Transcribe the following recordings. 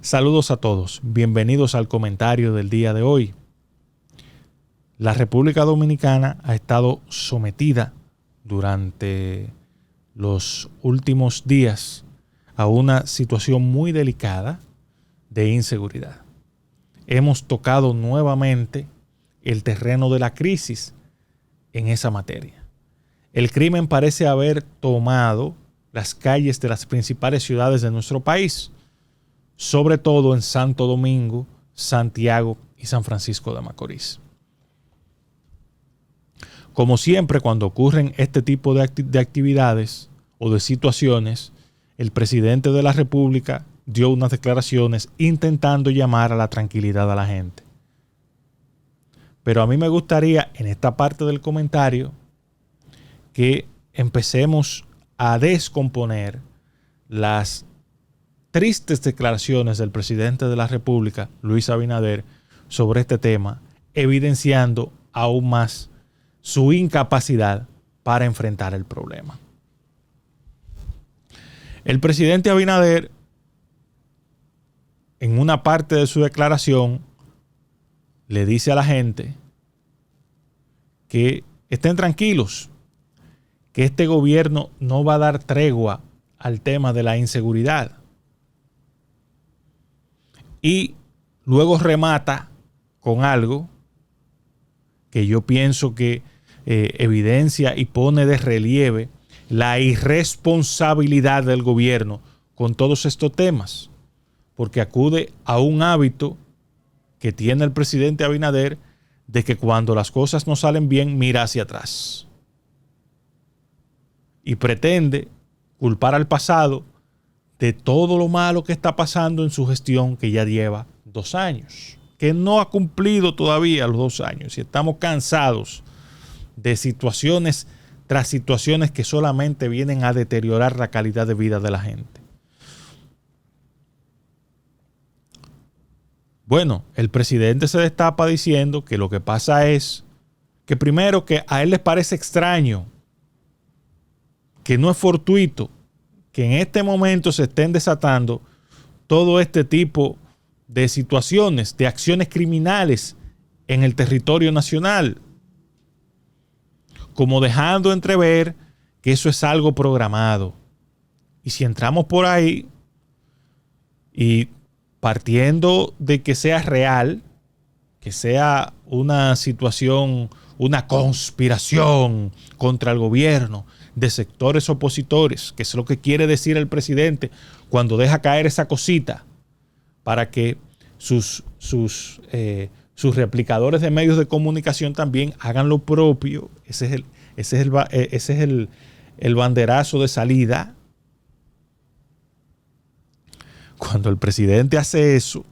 Saludos a todos, bienvenidos al comentario del día de hoy. La República Dominicana ha estado sometida durante los últimos días a una situación muy delicada de inseguridad. Hemos tocado nuevamente el terreno de la crisis en esa materia. El crimen parece haber tomado las calles de las principales ciudades de nuestro país, sobre todo en Santo Domingo, Santiago y San Francisco de Macorís. Como siempre, cuando ocurren este tipo de actividades o de situaciones, el presidente de la República dio unas declaraciones intentando llamar a la tranquilidad a la gente. Pero a mí me gustaría, en esta parte del comentario, que empecemos a descomponer las tristes declaraciones del presidente de la República, Luis Abinader, sobre este tema, evidenciando aún más su incapacidad para enfrentar el problema. El presidente Abinader, en una parte de su declaración, le dice a la gente que estén tranquilos, que este gobierno no va a dar tregua al tema de la inseguridad. Y luego remata con algo que yo pienso que evidencia y pone de relieve la irresponsabilidad del gobierno con todos estos temas, porque acude a un hábito que tiene el presidente Abinader de que cuando las cosas no salen bien, mira hacia atrás. Y pretende culpar al pasado de todo lo malo que está pasando en su gestión, que ya lleva 2 años, que no ha cumplido todavía los 2 años. Y estamos cansados de situaciones tras situaciones que solamente vienen a deteriorar la calidad de vida de la gente. Bueno, el presidente se destapa diciendo que lo que pasa es que primero que a él les parece extraño, que no es fortuito, que en este momento se estén desatando todo este tipo de situaciones, de acciones criminales en el territorio nacional, como dejando entrever que eso es algo programado. Y si entramos por ahí y partiendo de que sea real, que sea una situación, una conspiración contra el gobierno de sectores opositores, que es lo que quiere decir el presidente cuando deja caer esa cosita para que sus replicadores de medios de comunicación también hagan lo propio. Ese es el banderazo de salida. Cuando el presidente hace eso,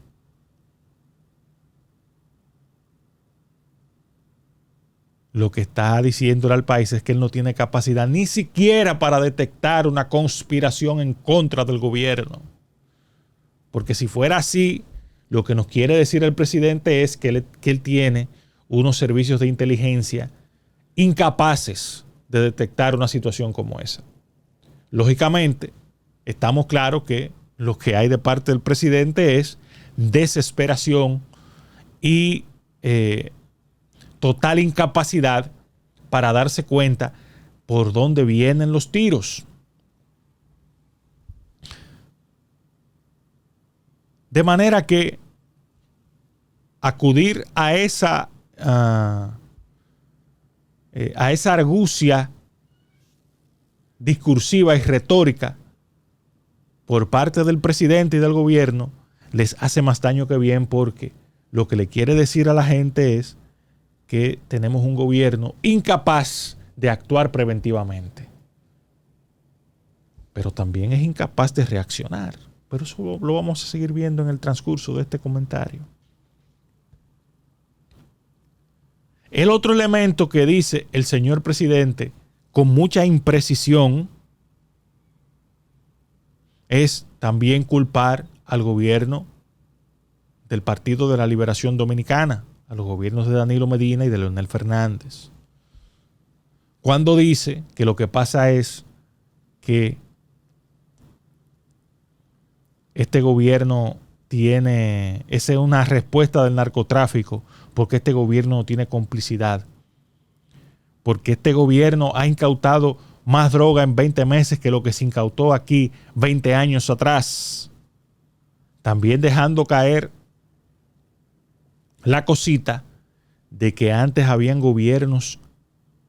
lo que está diciéndole al país es que él no tiene capacidad ni siquiera para detectar una conspiración en contra del gobierno. Porque si fuera así, lo que nos quiere decir el presidente es que él tiene unos servicios de inteligencia incapaces de detectar una situación como esa. Lógicamente, estamos claros que lo que hay de parte del presidente es desesperación y total incapacidad para darse cuenta por dónde vienen los tiros. De manera que acudir a esa argucia discursiva y retórica por parte del presidente y del gobierno les hace más daño que bien, porque lo que le quiere decir a la gente es que tenemos un gobierno incapaz de actuar preventivamente, pero también es incapaz de reaccionar. Pero eso lo vamos a seguir viendo en el transcurso de este comentario. El otro elemento que dice el señor presidente con mucha imprecisión es también culpar al gobierno del Partido de la Liberación Dominicana, a los gobiernos de Danilo Medina y de Leonel Fernández, cuando dice que lo que pasa es que este gobierno esa es una respuesta del narcotráfico, porque este gobierno no tiene complicidad, porque este gobierno ha incautado más droga en 20 meses que lo que se incautó aquí 20 años atrás. También dejando caer la cosita de que antes habían gobiernos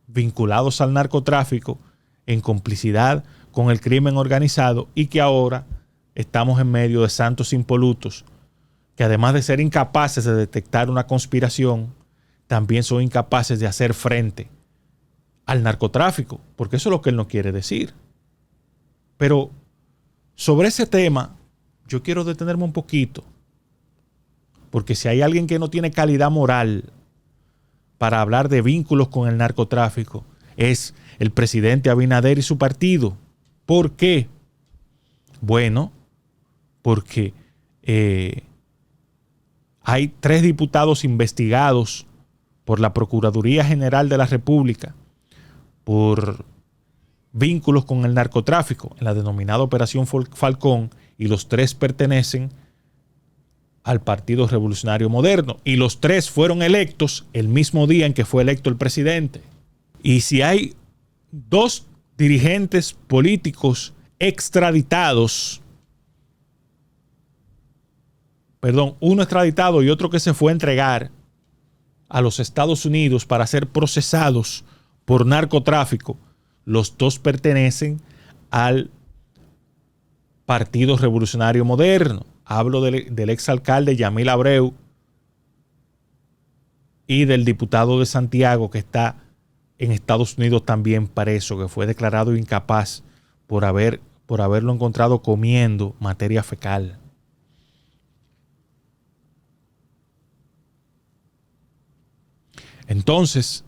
vinculados al narcotráfico en complicidad con el crimen organizado y que ahora estamos en medio de santos impolutos que, además de ser incapaces de detectar una conspiración, también son incapaces de hacer frente al narcotráfico, porque eso es lo que él no quiere decir. Pero sobre ese tema yo quiero detenerme un poquito, porque si hay alguien que no tiene calidad moral para hablar de vínculos con el narcotráfico, es el presidente Abinader y su partido. ¿Por qué? Bueno, porque hay 3 diputados investigados por la Procuraduría General de la República por vínculos con el narcotráfico en la denominada Operación Falcón, y los 3 pertenecen al Partido Revolucionario Moderno, y los 3 fueron electos el mismo día en que fue electo el presidente. Y si hay 2 dirigentes políticos extraditados, uno extraditado y otro que se fue a entregar a los Estados Unidos para ser procesados por narcotráfico, los 2 pertenecen al Partido Revolucionario Moderno. Hablo del exalcalde Yamil Abreu y del diputado de Santiago que está en Estados Unidos también preso, que fue declarado incapaz por haberlo encontrado comiendo materia fecal. Entonces,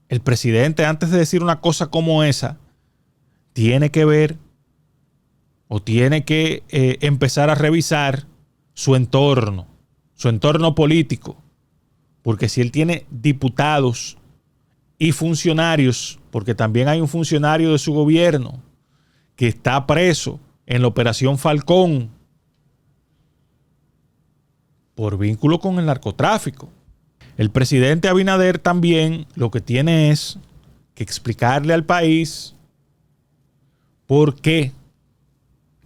el presidente, antes de decir una cosa como esa, tiene que ver o tiene que empezar a revisar su entorno político. Porque si él tiene diputados y funcionarios, porque también hay un funcionario de su gobierno que está preso en la Operación Falcón por vínculo con el narcotráfico. El presidente Abinader también lo que tiene es que explicarle al país por qué.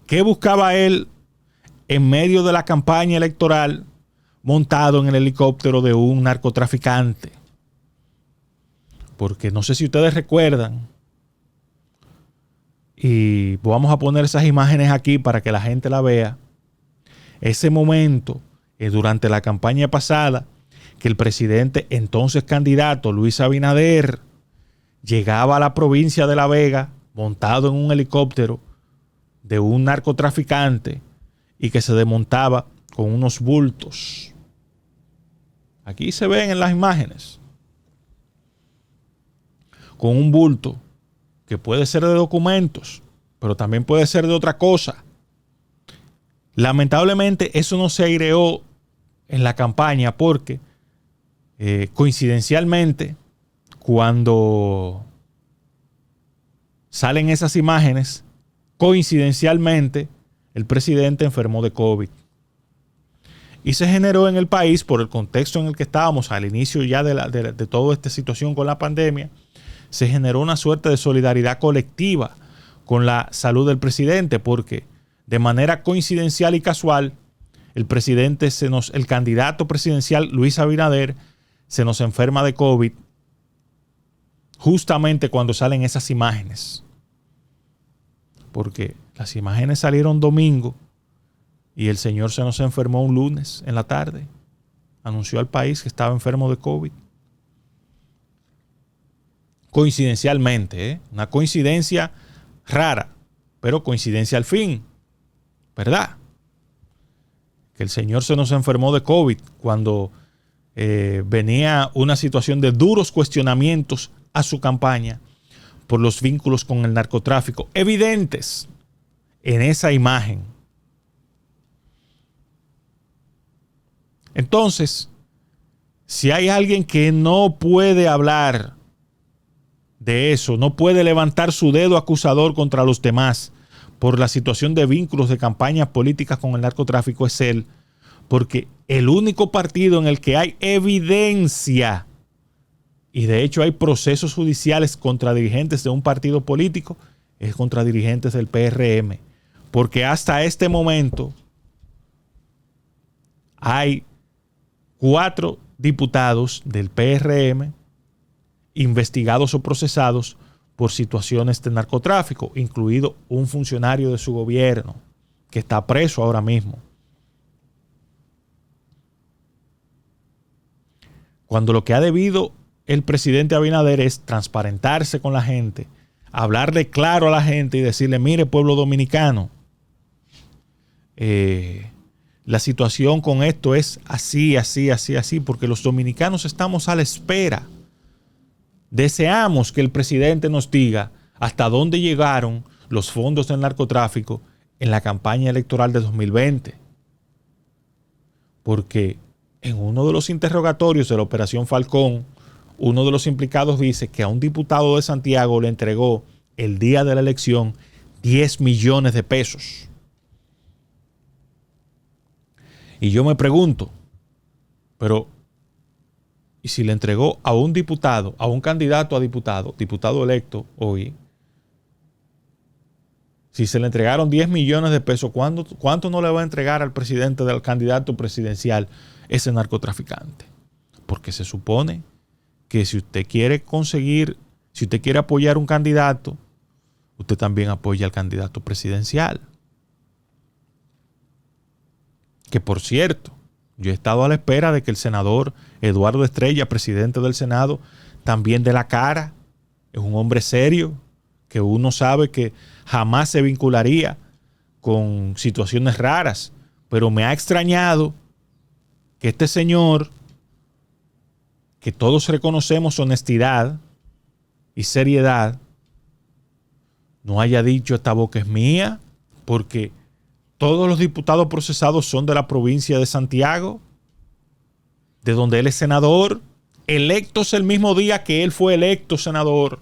¿Qué buscaba él en medio de la campaña electoral montado en el helicóptero de un narcotraficante? Porque no sé si ustedes recuerdan, y vamos a poner esas imágenes aquí para que la gente la vea, ese momento durante la campaña pasada, que el presidente, entonces candidato Luis Abinader, llegaba a la provincia de La Vega montado en un helicóptero de un narcotraficante y que se desmontaba con unos bultos. Aquí se ven en las imágenes. Con un bulto que puede ser de documentos, pero también puede ser de otra cosa. Lamentablemente eso no se aireó en la campaña porque coincidencialmente, cuando salen esas imágenes, coincidencialmente el presidente enfermó de COVID. Y se generó en el país, por el contexto en el que estábamos al inicio ya de toda esta situación con la pandemia, se generó una suerte de solidaridad colectiva con la salud del presidente, porque de manera coincidencial y casual, el candidato presidencial Luis Abinader se nos enferma de COVID justamente cuando salen esas imágenes. Porque las imágenes salieron domingo y el señor se nos enfermó un lunes en la tarde. Anunció al país que estaba enfermo de COVID. Coincidencialmente, una coincidencia rara, pero coincidencia al fin, ¿verdad? Que el señor se nos enfermó de COVID cuando venía una situación de duros cuestionamientos a su campaña por los vínculos con el narcotráfico, evidentes en esa imagen. Entonces, si hay alguien que no puede hablar de eso, no puede levantar su dedo acusador contra los demás por la situación de vínculos de campañas políticas con el narcotráfico, es él, Porque el único partido en el que hay evidencia, y de hecho hay procesos judiciales contra dirigentes de un partido político, es contra dirigentes del PRM. Porque hasta este momento hay 4 diputados del PRM investigados o procesados por situaciones de narcotráfico, incluido un funcionario de su gobierno que está preso ahora mismo. Cuando lo que ha debido el presidente Abinader es transparentarse con la gente, hablarle claro a la gente y decirle, mire, pueblo dominicano, la situación con esto es así, así, así, así, porque los dominicanos estamos a la espera. Deseamos que el presidente nos diga hasta dónde llegaron los fondos del narcotráfico en la campaña electoral de 2020. Porque en uno de los interrogatorios de la Operación Falcón, uno de los implicados dice que a un diputado de Santiago le entregó el día de la elección 10 millones de pesos. Y yo me pregunto, pero ¿y si le entregó a un diputado, a un candidato a diputado, diputado electo hoy? Si se le entregaron 10 millones de pesos, ¿cuánto no le va a entregar al presidente del candidato presidencial ese narcotraficante? Porque se supone que si usted quiere si usted quiere apoyar un candidato, usted también apoya al candidato presidencial. Que por cierto, yo he estado a la espera de que el senador Eduardo Estrella, presidente del Senado, también dé la cara. Es un hombre serio, que uno sabe que jamás se vincularía con situaciones raras. Pero me ha extrañado que este señor, que todos reconocemos honestidad y seriedad, no haya dicho esta boca es mía, porque todos los diputados procesados son de la provincia de Santiago, de donde él es senador, electos el mismo día que él fue electo senador.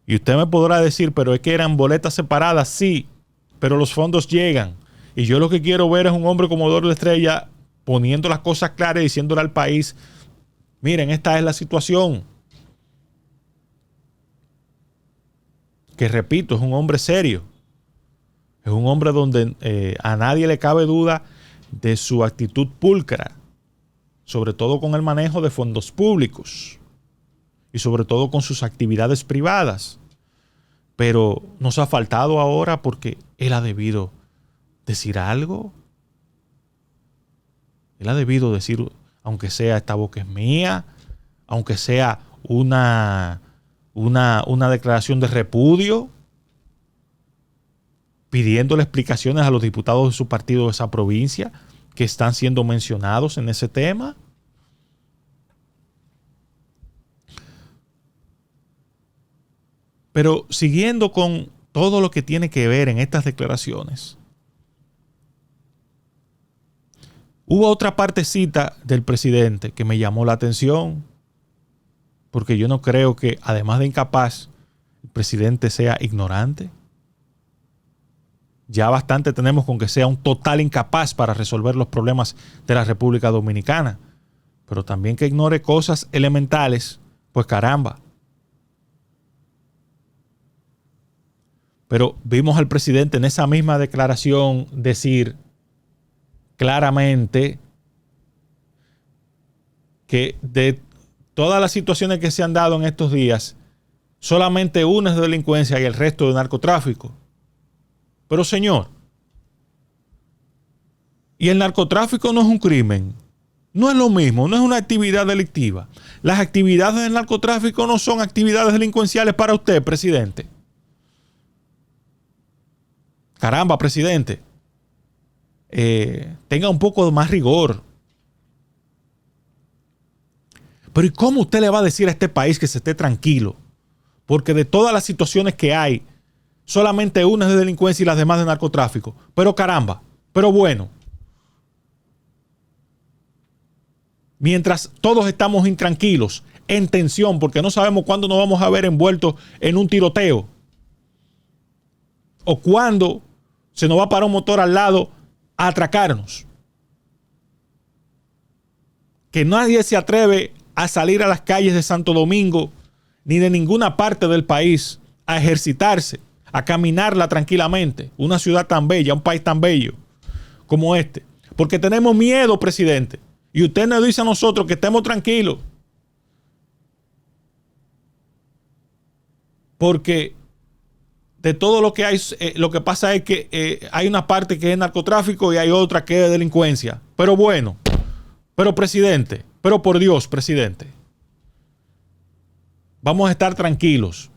Y usted me podrá decir, pero es que eran boletas separadas, sí, pero los fondos llegan. Y yo lo que quiero ver es un hombre como Eduardo Estrella poniendo las cosas claras y diciéndole al país, miren, esta es la situación. Que repito, es un hombre serio. Es un hombre donde a nadie le cabe duda de su actitud pulcra, sobre todo con el manejo de fondos públicos y sobre todo con sus actividades privadas. Pero nos ha faltado ahora porque él ha debido decir algo. Él ha debido decir, aunque sea esta boca es mía, aunque sea una declaración de repudio, pidiéndole explicaciones a los diputados de su partido de esa provincia que están siendo mencionados en ese tema. Pero siguiendo con todo lo que tiene que ver en estas declaraciones, hubo otra partecita del presidente que me llamó la atención, porque yo no creo que, además de incapaz, el presidente sea ignorante. Ya bastante tenemos con que sea un total incapaz para resolver los problemas de la República Dominicana. Pero también que ignore cosas elementales, pues caramba. Pero vimos al presidente en esa misma declaración decir claramente que de todas las situaciones que se han dado en estos días, solamente una es de delincuencia y el resto de narcotráfico. Pero señor, y el narcotráfico no es un crimen, no es lo mismo, no es una actividad delictiva. Las actividades del narcotráfico no son actividades delincuenciales para usted, presidente. Caramba, presidente, tenga un poco de más rigor. Pero ¿y cómo usted le va a decir a este país que se esté tranquilo? Porque de todas las situaciones que hay, solamente una es de delincuencia y las demás de narcotráfico. Pero caramba, pero bueno. Mientras todos estamos intranquilos, en tensión, porque no sabemos cuándo nos vamos a ver envueltos en un tiroteo. O cuándo se nos va a parar un motor al lado a atracarnos. Que nadie se atreve a salir a las calles de Santo Domingo ni de ninguna parte del país a ejercitarse, a caminarla tranquilamente. Una ciudad tan bella, un país tan bello como este. Porque tenemos miedo, presidente. Y usted nos dice a nosotros que estemos tranquilos. Porque de todo lo que hay, lo que pasa es que hay una parte que es narcotráfico y hay otra que es delincuencia. Pero bueno, pero presidente, pero por Dios, presidente, vamos a estar tranquilos,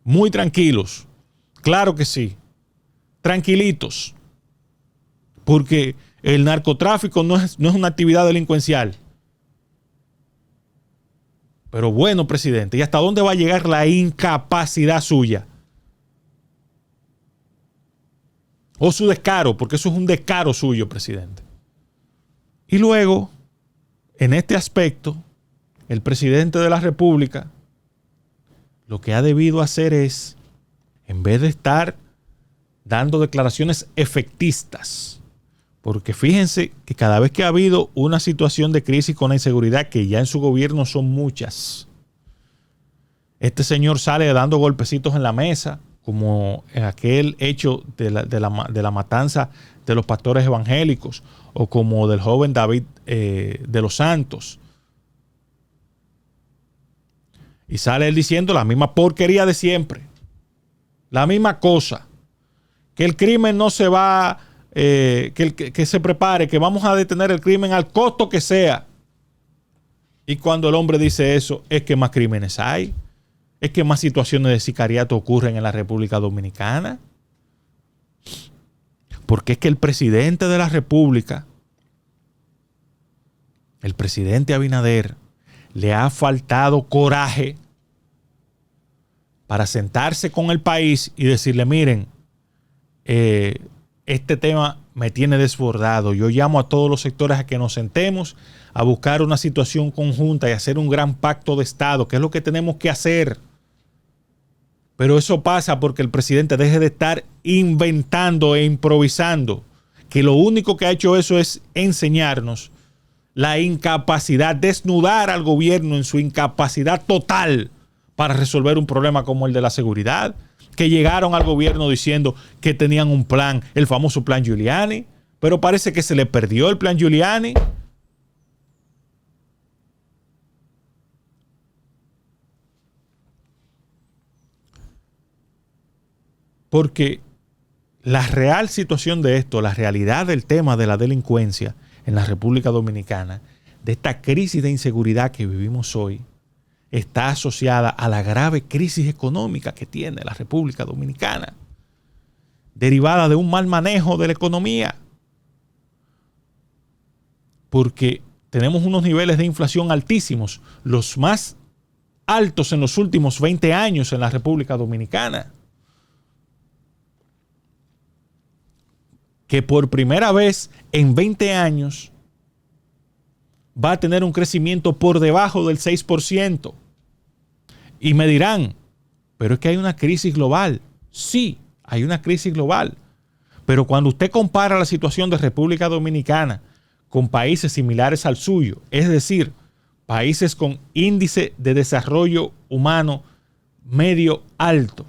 muy tranquilos, claro que sí, tranquilitos, porque el narcotráfico no es una actividad delincuencial. Pero bueno, presidente, ¿y hasta dónde va a llegar la incapacidad suya? O su descaro, porque eso es un descaro suyo, presidente. Y luego, en este aspecto, el presidente de la República lo que ha debido hacer es, en vez de estar dando declaraciones efectistas, porque fíjense que cada vez que ha habido una situación de crisis con la inseguridad, que ya en su gobierno son muchas, este señor sale dando golpecitos en la mesa, como en aquel hecho de la matanza de los pastores evangélicos, o como del joven David de los Santos. Y sale él diciendo la misma porquería de siempre, la misma cosa, que el crimen no se va, que se prepare, que vamos a detener el crimen al costo que sea. Y cuando el hombre dice eso, es que más crímenes hay. Es que más situaciones de sicariato ocurren en la República Dominicana. Porque es que el presidente de la República, el presidente Abinader, le ha faltado coraje para sentarse con el país y decirle, miren, este tema me tiene desbordado. Yo llamo a todos los sectores a que nos sentemos a buscar una situación conjunta y hacer un gran pacto de Estado, que es lo que tenemos que hacer. Pero eso pasa porque el presidente deje de estar inventando e improvisando, que lo único que ha hecho eso es enseñarnos la incapacidad, desnudar al gobierno en su incapacidad total para resolver un problema como el de la seguridad, que llegaron al gobierno diciendo que tenían un plan, el famoso plan Giuliani, pero parece que se le perdió el plan Giuliani. Porque la real situación de esto, la realidad del tema de la delincuencia en la República Dominicana, de esta crisis de inseguridad que vivimos hoy, está asociada a la grave crisis económica que tiene la República Dominicana, derivada de un mal manejo de la economía. Porque tenemos unos niveles de inflación altísimos, los más altos en los últimos 20 años en la República Dominicana, que por primera vez en 20 años va a tener un crecimiento por debajo del 6%. Y me dirán, pero es que hay una crisis global. Sí, hay una crisis global. Pero cuando usted compara la situación de República Dominicana con países similares al suyo, es decir, países con índice de desarrollo humano medio alto,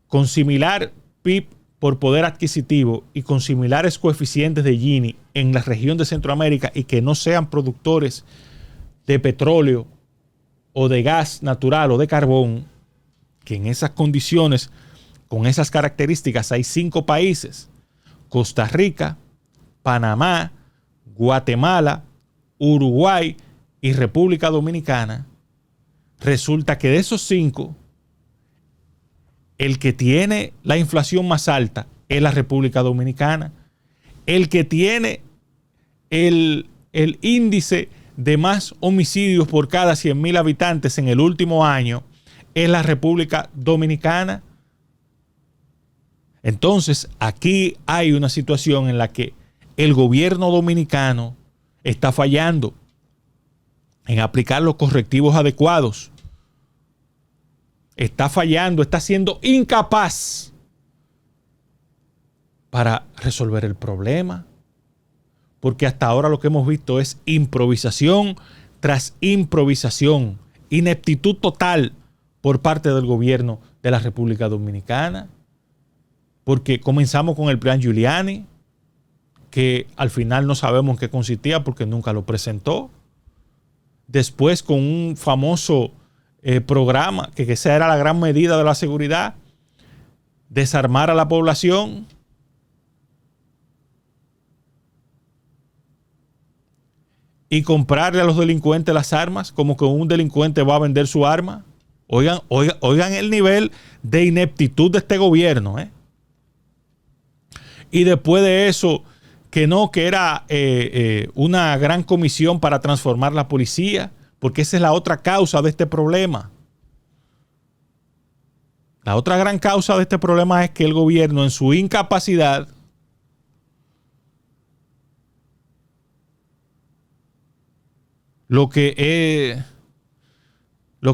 con similar PIB por poder adquisitivo y con similares coeficientes de Gini en la región de Centroamérica y que no sean productores de petróleo o de gas natural o de carbón, que en esas condiciones, con esas características, hay 5 países: Costa Rica, Panamá, Guatemala, Uruguay y República Dominicana. Resulta que de esos 5, el que tiene la inflación más alta es la República Dominicana. El que tiene el índice de más homicidios por cada 100,000 habitantes en el último año es la República Dominicana. Entonces, aquí hay una situación en la que el gobierno dominicano está fallando en aplicar los correctivos adecuados. Está fallando, está siendo incapaz para resolver el problema. Porque hasta ahora lo que hemos visto es improvisación tras improvisación, ineptitud total por parte del gobierno de la República Dominicana. Porque comenzamos con el plan Giuliani, que al final no sabemos en qué consistía porque nunca lo presentó. Después con un famoso programa, que esa era la gran medida de la seguridad, desarmar a la población. Y comprarle a los delincuentes las armas, como que un delincuente va a vender su arma. Oigan el nivel de ineptitud de este gobierno, ¿eh? Y después de eso, que era una gran comisión para transformar la policía, porque esa es la otra causa de este problema. La otra gran causa de este problema es que el gobierno, en su incapacidad, lo que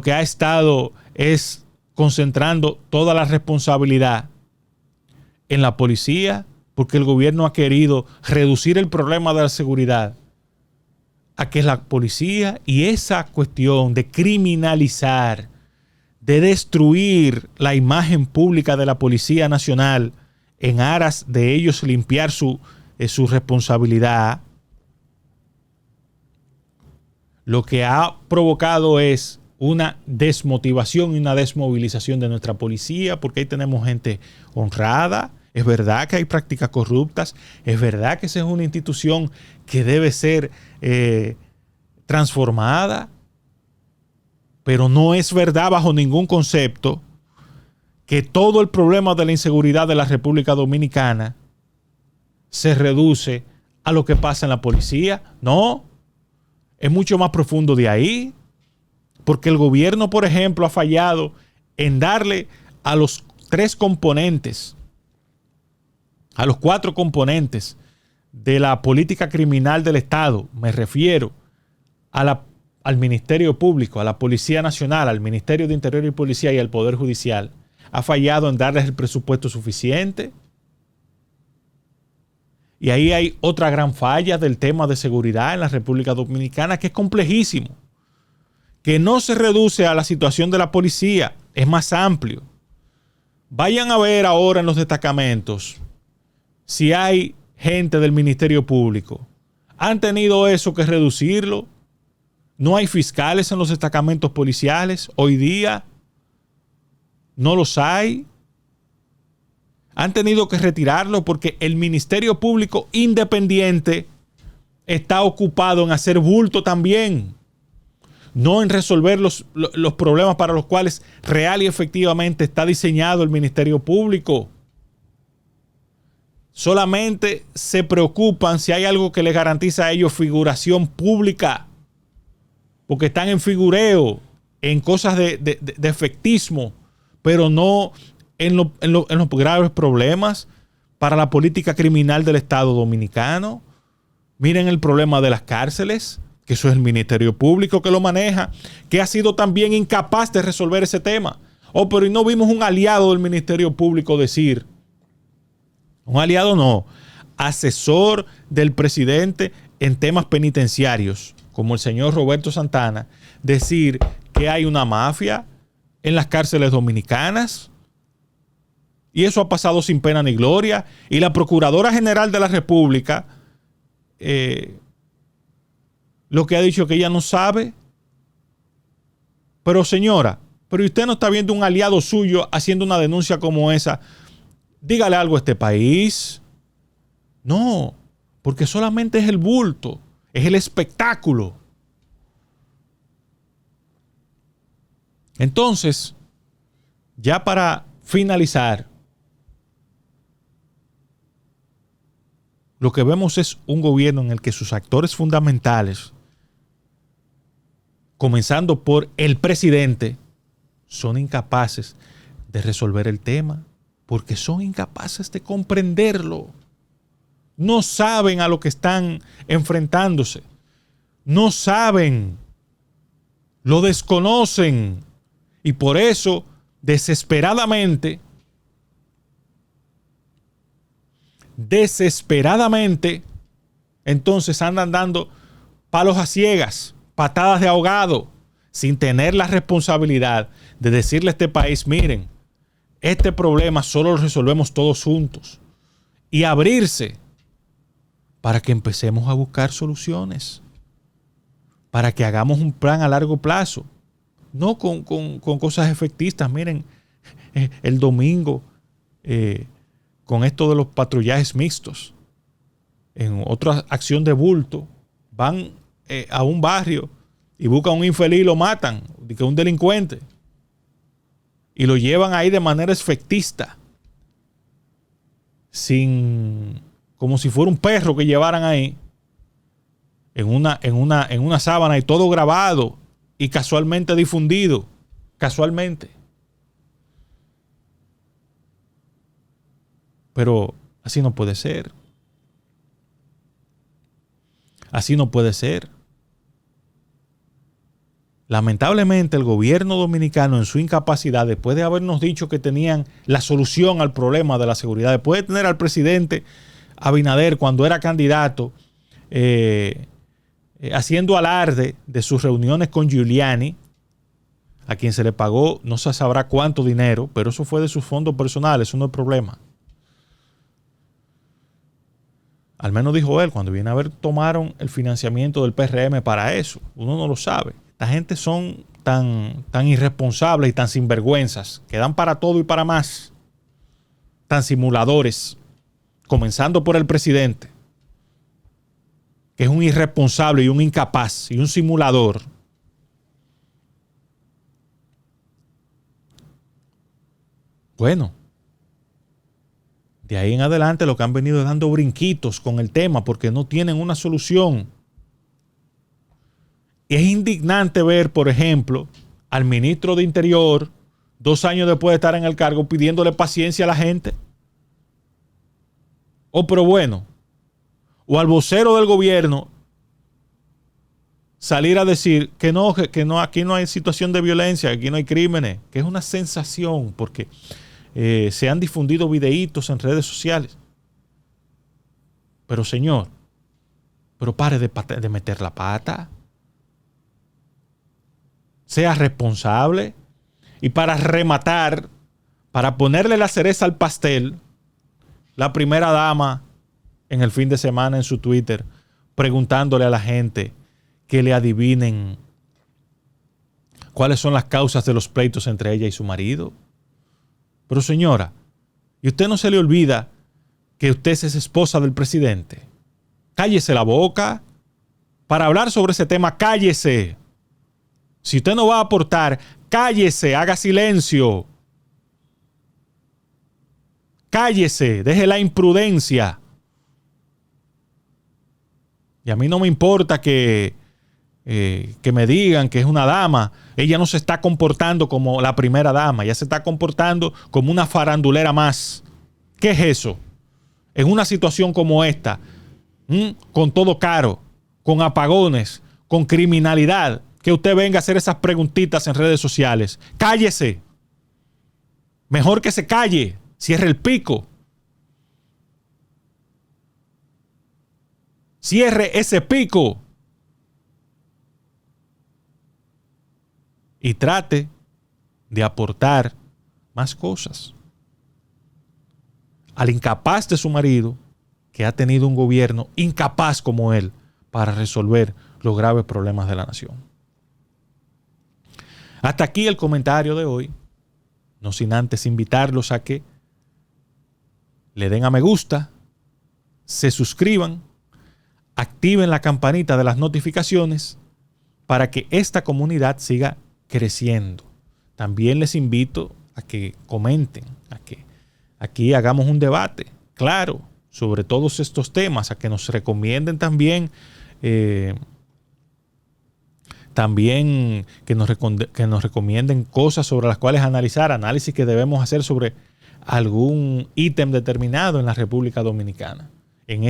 ha estado es concentrando toda la responsabilidad en la policía, porque el gobierno ha querido reducir el problema de la seguridad a que es la policía, y esa cuestión de criminalizar, de destruir la imagen pública de la Policía Nacional en aras de ellos limpiar su responsabilidad, lo que ha provocado es una desmotivación y una desmovilización de nuestra policía, porque ahí tenemos gente honrada. Es verdad que hay prácticas corruptas, es verdad que esa es una institución que debe ser transformada, pero no es verdad bajo ningún concepto que todo el problema de la inseguridad de la República Dominicana se reduce a lo que pasa en la policía. No, es mucho más profundo de ahí, porque el gobierno, por ejemplo, ha fallado en darle a los 3 componentes, a los 4 componentes de la política criminal del Estado. Me refiero al Ministerio Público, a la Policía Nacional, al Ministerio de Interior y Policía y al Poder Judicial. Ha fallado en darles el presupuesto suficiente. Y ahí hay otra gran falla del tema de seguridad en la República Dominicana, que es complejísimo, que no se reduce a la situación de la policía, es más amplio. Vayan a ver ahora en los destacamentos si hay gente del Ministerio Público. ¿Han tenido eso que reducirlo? ¿No hay fiscales en los destacamentos policiales hoy día? ¿No los hay? Han tenido que retirarlo porque el Ministerio Público independiente está ocupado en hacer bulto también, no en resolver los problemas para los cuales real y efectivamente está diseñado el Ministerio Público. Solamente se preocupan si hay algo que les garantiza a ellos figuración pública, porque están en figureo, en cosas de efectismo, pero no en los graves problemas para la política criminal del Estado Dominicano. Miren el problema de las cárceles, que eso es el Ministerio Público que lo maneja, que ha sido también incapaz de resolver ese tema. Oh, pero no vimos un aliado del Ministerio Público decir, un aliado no, asesor del presidente en temas penitenciarios, como el señor Roberto Santana, decir que hay una mafia en las cárceles dominicanas. Y eso ha pasado sin pena ni gloria. Y la Procuradora General de la República lo que ha dicho es que ella no sabe. Pero señora, pero usted no está viendo un aliado suyo haciendo una denuncia como esa. Dígale algo a este país. No, porque solamente es el bulto, es el espectáculo. Entonces, ya para finalizar, lo que vemos es un gobierno en el que sus actores fundamentales, comenzando por el presidente, son incapaces de resolver el tema, porque son incapaces de comprenderlo. No saben a lo que están enfrentándose. No saben. Lo desconocen. Y por eso, desesperadamente, desesperadamente, entonces andan dando palos a ciegas, patadas de ahogado, sin tener la responsabilidad de decirle a este país, miren, este problema solo lo resolvemos todos juntos. Y abrirse para que empecemos a buscar soluciones, para que hagamos un plan a largo plazo, no con cosas efectistas. Miren, el domingo, con esto de los patrullajes mixtos, en otra acción de bulto, van a un barrio y buscan a un infeliz y lo matan, que es un delincuente, y lo llevan ahí de manera efectista, como si fuera un perro que llevaran ahí en una sábana, y todo grabado y casualmente difundido, casualmente. Pero así no puede ser. Así no puede ser. Lamentablemente el gobierno dominicano, en su incapacidad, después de habernos dicho que tenían la solución al problema de la seguridad, después de tener al presidente Abinader, cuando era candidato, haciendo alarde de sus reuniones con Giuliani, a quien se le pagó no se sabrá cuánto dinero, pero eso fue de sus fondos personales, eso no es problema. Al menos dijo él, cuando viene a ver, tomaron el financiamiento del PRM para eso. Uno no lo sabe. Esta gente son tan irresponsables y tan sinvergüenzas, que dan para todo y para más. Tan simuladores, comenzando por el presidente, que es un irresponsable y un incapaz y un simulador. Bueno, de ahí en adelante lo que han venido dando brinquitos con el tema porque no tienen una solución. Es indignante ver, por ejemplo, al ministro de Interior, 2 años después de estar en el cargo, pidiéndole paciencia a la gente. Pero bueno. O al vocero del gobierno salir a decir que no, aquí no hay situación de violencia, aquí no hay crímenes, que es una sensación porque se han difundido videitos en redes sociales. Pero señor, pare de meter la pata. Sea responsable. Y para rematar, para ponerle la cereza al pastel, la primera dama en el fin de semana en su Twitter preguntándole a la gente que le adivinen cuáles son las causas de los pleitos entre ella y su marido. Pero señora, ¿y usted no se le olvida que usted es esposa del presidente? Cállese la boca. Para hablar sobre ese tema, cállese. Si usted no va a aportar, cállese, haga silencio. Cállese, deje la imprudencia. Y a mí no me importa que me digan que es una dama. Ella no se está comportando como la primera dama. Ella se está comportando como una farandulera más. ¿Qué es eso? En una situación como esta, con todo caro, con apagones, con criminalidad, que usted venga a hacer esas preguntitas en redes sociales. Cállese. Mejor que se calle. Cierre el pico. Cierre ese pico. Y trate de aportar más cosas. Al incapaz de su marido, que ha tenido un gobierno incapaz como él para resolver los graves problemas de la nación. Hasta aquí el comentario de hoy. No sin antes invitarlos a que le den a me gusta, se suscriban, activen la campanita de las notificaciones para que esta comunidad siga creciendo. También les invito a que comenten, a que aquí hagamos un debate, claro, sobre todos estos temas, a que nos recomienden también que nos recomienden cosas sobre las cuales analizar, análisis que debemos hacer sobre algún ítem determinado en la República Dominicana, en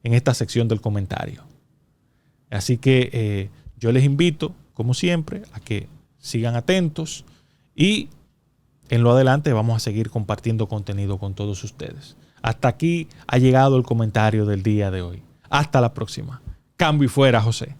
esta sección del comentario. Así que yo les invito, como siempre, a que sigan atentos y en lo adelante vamos a seguir compartiendo contenido con todos ustedes. Hasta aquí ha llegado el comentario del día de hoy. Hasta la próxima. Cambio y fuera, José.